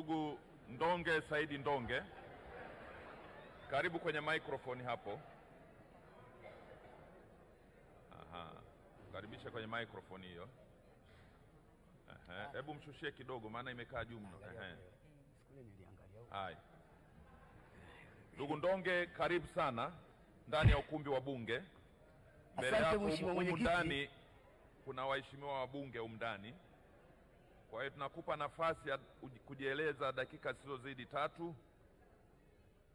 Ndugu Ndonge Saidi Ndonge, karibu kwenye microphone hapo. Karibisha kwenye microphone hiyo. Hebu mshushie kidogo maana imekaa juu mno. Hai. Ndugu Ndonge, karibu sana ndani ya ukumbi wa bunge. Mbele yako humu ndani kuna waheshimiwa wa bunge humu ndani. Kwa hiyo tunakupa nafasi ya kujieleza dakika zisizozidi 3,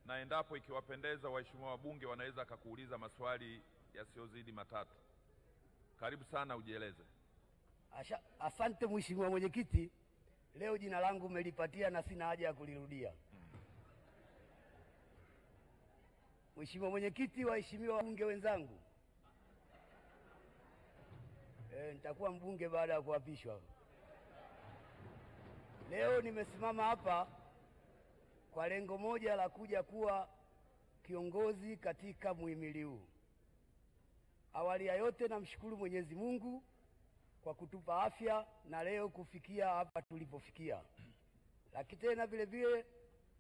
na endapo ikiwapendeza waheshimiwa wa bunge wanaweza kukuuliza maswali yasiyozidi 3. Karibu sana ujieleze. Asante Mheshimiwa Mwenyekiti. Leo jina langu umelipatia na sina haja ya kulirudia. Mheshimiwa Mwenyekiti, waheshimiwa wabunge wenzangu. Nitakuwa mbunge baada ya kuapishwa. Leo nimesimama hapa kwa lengo moja la kuja kuwa kiongozi katika muhimili huu. Awali ya yote namshukuru Mwenyezi Mungu kwa kutupa afya na leo kufikia hapa tulipofikia. Lakini tena vile vile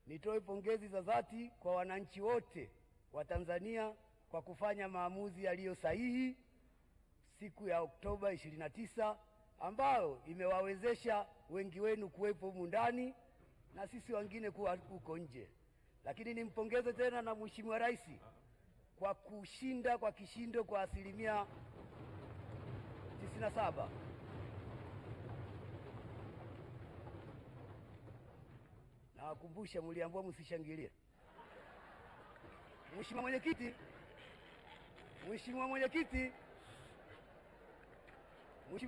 nitoe pongezi za dhati kwa wananchi wote wa Tanzania kwa kufanya maamuzi yaliyo sahihi siku ya Oktoba 29 ambayo imewawezesha wengi wenu kuwepo humu ndani na sisi wengine kuwa huko nje. Lakini nimpongeze tena na Mheshimiwa Rais kwa kushinda kwa kishindo kwa asilimia 97. Nawakumbusha mliambiwa msishangilie. Mheshimiwa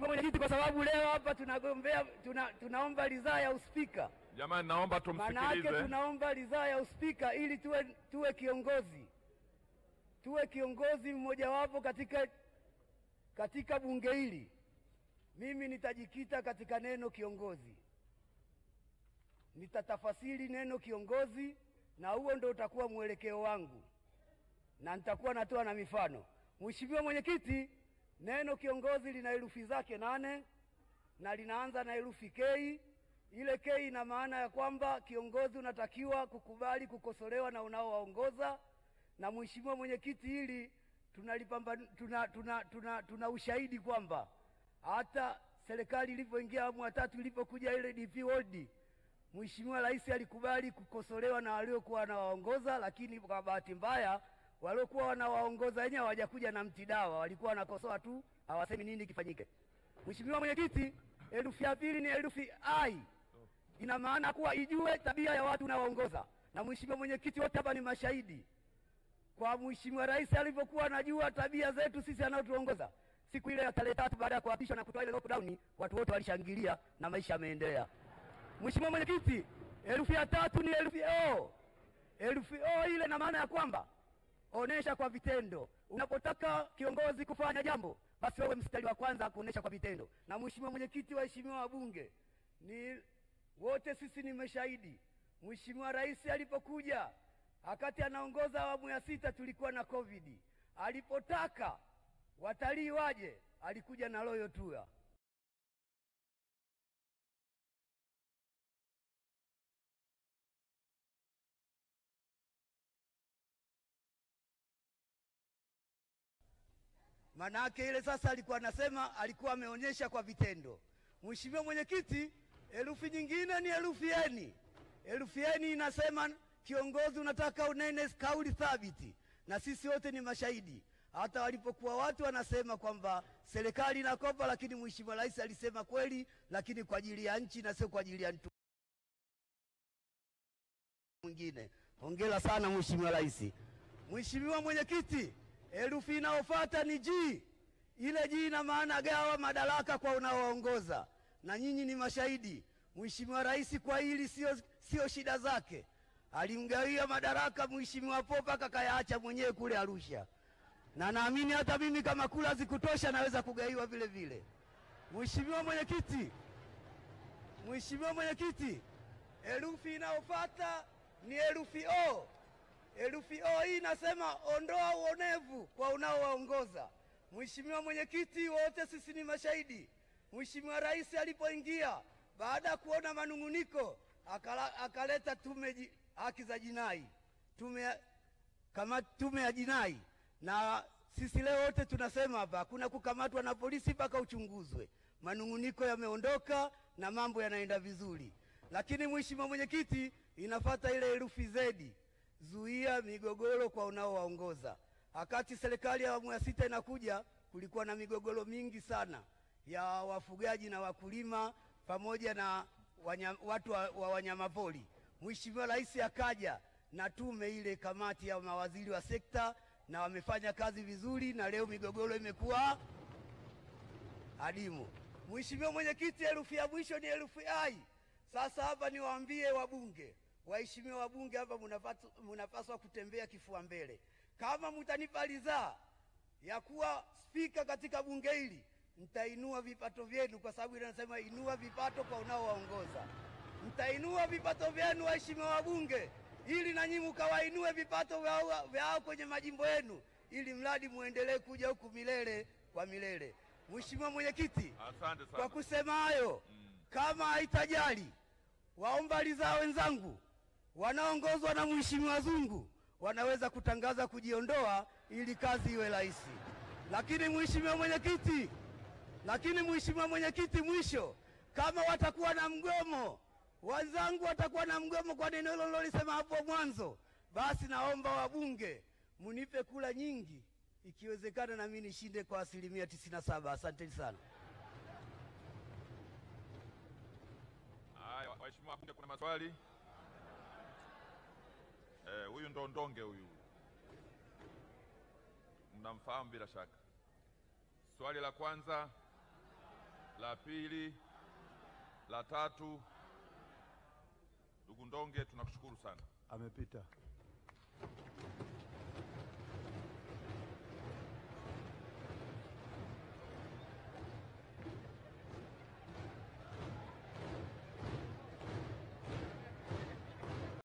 Mwenyekiti, kwa sababu leo hapa tunagombea tunaomba ridhaa ya uspika. Jamani, naomba tumsikilize. Maana tunaomba ridhaa ya uspika ili tuwe kiongozi. Tuwe kiongozi mmoja wapo katika bunge hili. Mimi nitajikita katika neno kiongozi. Nitatafasiri neno kiongozi na huo ndio utakuwa mwelekeo wangu. Na nitakuwa natoa na mifano. Mheshimiwa Mwenyekiti, neno kiongozi lina herufi zake 8 na linaanza na herufi K. Ile K ina maana ya kwamba kiongozi unatakiwa kukubali kukosolewa na unaowaongoza. Na Mheshimiwa Mwenyekiti, hili tuna ushahidi kwamba hata serikali ilipoingia awamu ya 3 ilipokuja ile DP World, Mheshimiwa Rais alikubali kukosolewa na waliokuwa wanawaongoza, lakini kwa bahati mbaya waliokuwa wanawaongoza wenyewe hawajakuja na mtidawa, walikuwa wanakosoa tu, hawasemi nini kifanyike. Mheshimiwa Mwenyekiti, herufi ya pili ni herufi I. Ina maana kuwa ijue tabia ya watu unaoongoza. Na Mheshimiwa Mwenyekiti, wote hapa ni mashahidi kwa Mheshimiwa Rais alipokuwa anajua tabia zetu sisi anaotuongoza. Siku ile ya tarehe 3 baada ya kuapishwa na kutoa ile lockdown, watu wote walishangilia na maisha yameendelea. Mheshimiwa Mwenyekiti, herufi ya 3 ni herufi O. Herufi O ile na maana ya kwamba onesha kwa vitendo. Unapotaka kiongozi kufanya jambo, basi wewe mstari wa kwanza kuonesha kwa vitendo. Na Mheshimiwa Mwenyekiti, waheshimiwa wabunge, ni wote sisi ni mashahidi. Mheshimiwa Rais alipokuja wakati anaongoza awamu ya 6 tulikuwa na COVID. Alipotaka watalii waje, alikuja na Royal Tour. Manake ile sasa alikuwa anasema, alikuwa ameonyesha kwa vitendo. Mheshimiwa Mwenyekiti, herufi nyingine ni herufi N. Herufi N inasema kiongozi unataka unene kauli thabiti, na sisi wote ni mashahidi. Hata walipokuwa watu wanasema kwamba serikali inakopa, lakini Mheshimiwa Rais alisema kweli, lakini kwa ajili ya nchi na sio kwa ajili ya mtu mwingine. Hongera sana Mheshimiwa Rais. Mheshimiwa Mwenyekiti, herufi inayofuata ni G. Ile G ina maana gawa madaraka kwa unaoongoza, na nyinyi ni mashahidi. Mheshimiwa Rais kwa hili sio shida zake. Alimgawia madaraka Mheshimiwa Popa kakayaacha mwenyewe kule Arusha. Na naamini hata mimi kama kula zikutosha naweza kugaiwa vile vile. Mheshimiwa Mwenyekiti, herufi inayofuata ni herufi O. Herufi O hii inasema ondoa uonevu kwa unaowaongoza. Mheshimiwa Mwenyekiti, wote sisi ni mashahidi. Mheshimiwa Rais alipoingia baada ya kuona manunguniko, akaleta haki za jinai, tume ya jinai, na sisi leo wote tunasema hapa hakuna kukamatwa na polisi mpaka uchunguzwe. Manunguniko yameondoka na mambo yanaenda vizuri. Lakini Mheshimiwa Mwenyekiti, inafuata ile herufi Z, zuia migogoro kwa unaowaongoza. Wakati serikali ya awamu ya 6 inakuja, kulikuwa na migogoro mingi sana ya wafugaji na wakulima pamoja na watu wa wanyamapori. Mheshimiwa Rais akaja na tume ile, kamati ya mawaziri wa sekta, na wamefanya kazi vizuri, na leo migogoro imekuwa adimu. Mheshimiwa Mwenyekiti, herufi ya mwisho ni herufi I. Sasa hapa niwaambie wabunge, waheshimiwa wabunge, hapa mnapaswa kutembea kifua mbele. Kama mtanipa ridhaa ya kuwa spika katika bunge hili, mtainua vipato vyenu, kwa sababu inasema inua vipato kwa unaowaongoza. Mtainua vipato vyenu waheshimiwa wabunge, ili na nyinyi mkawainue vipato vyao kwenye majimbo yenu, ili mradi muendelee kuja huku milele kwa milele. Mheshimiwa Mwenyekiti, kwa kusema hayo, kama haitajali, waomba ridhaa wenzangu wanaongozwa na Mheshimiwa Zungu wanaweza kutangaza kujiondoa ili kazi iwe rahisi. Lakini Mheshimiwa Mwenyekiti, mwisho, kama watakuwa na mgomo, wenzangu watakuwa na mgomo kwa neno hilo nilolisema hapo mwanzo, basi naomba wabunge munipe kula nyingi, ikiwezekana na mimi nishinde kwa 97%. Asanteni sana. Haya, waheshimiwa wabunge, kuna maswali? Huyu ndo Ndonge huyu. Mnamfahamu bila shaka. Swali la kwanza, la pili, la tatu. Ndugu Ndonge, tunakushukuru sana. Amepita.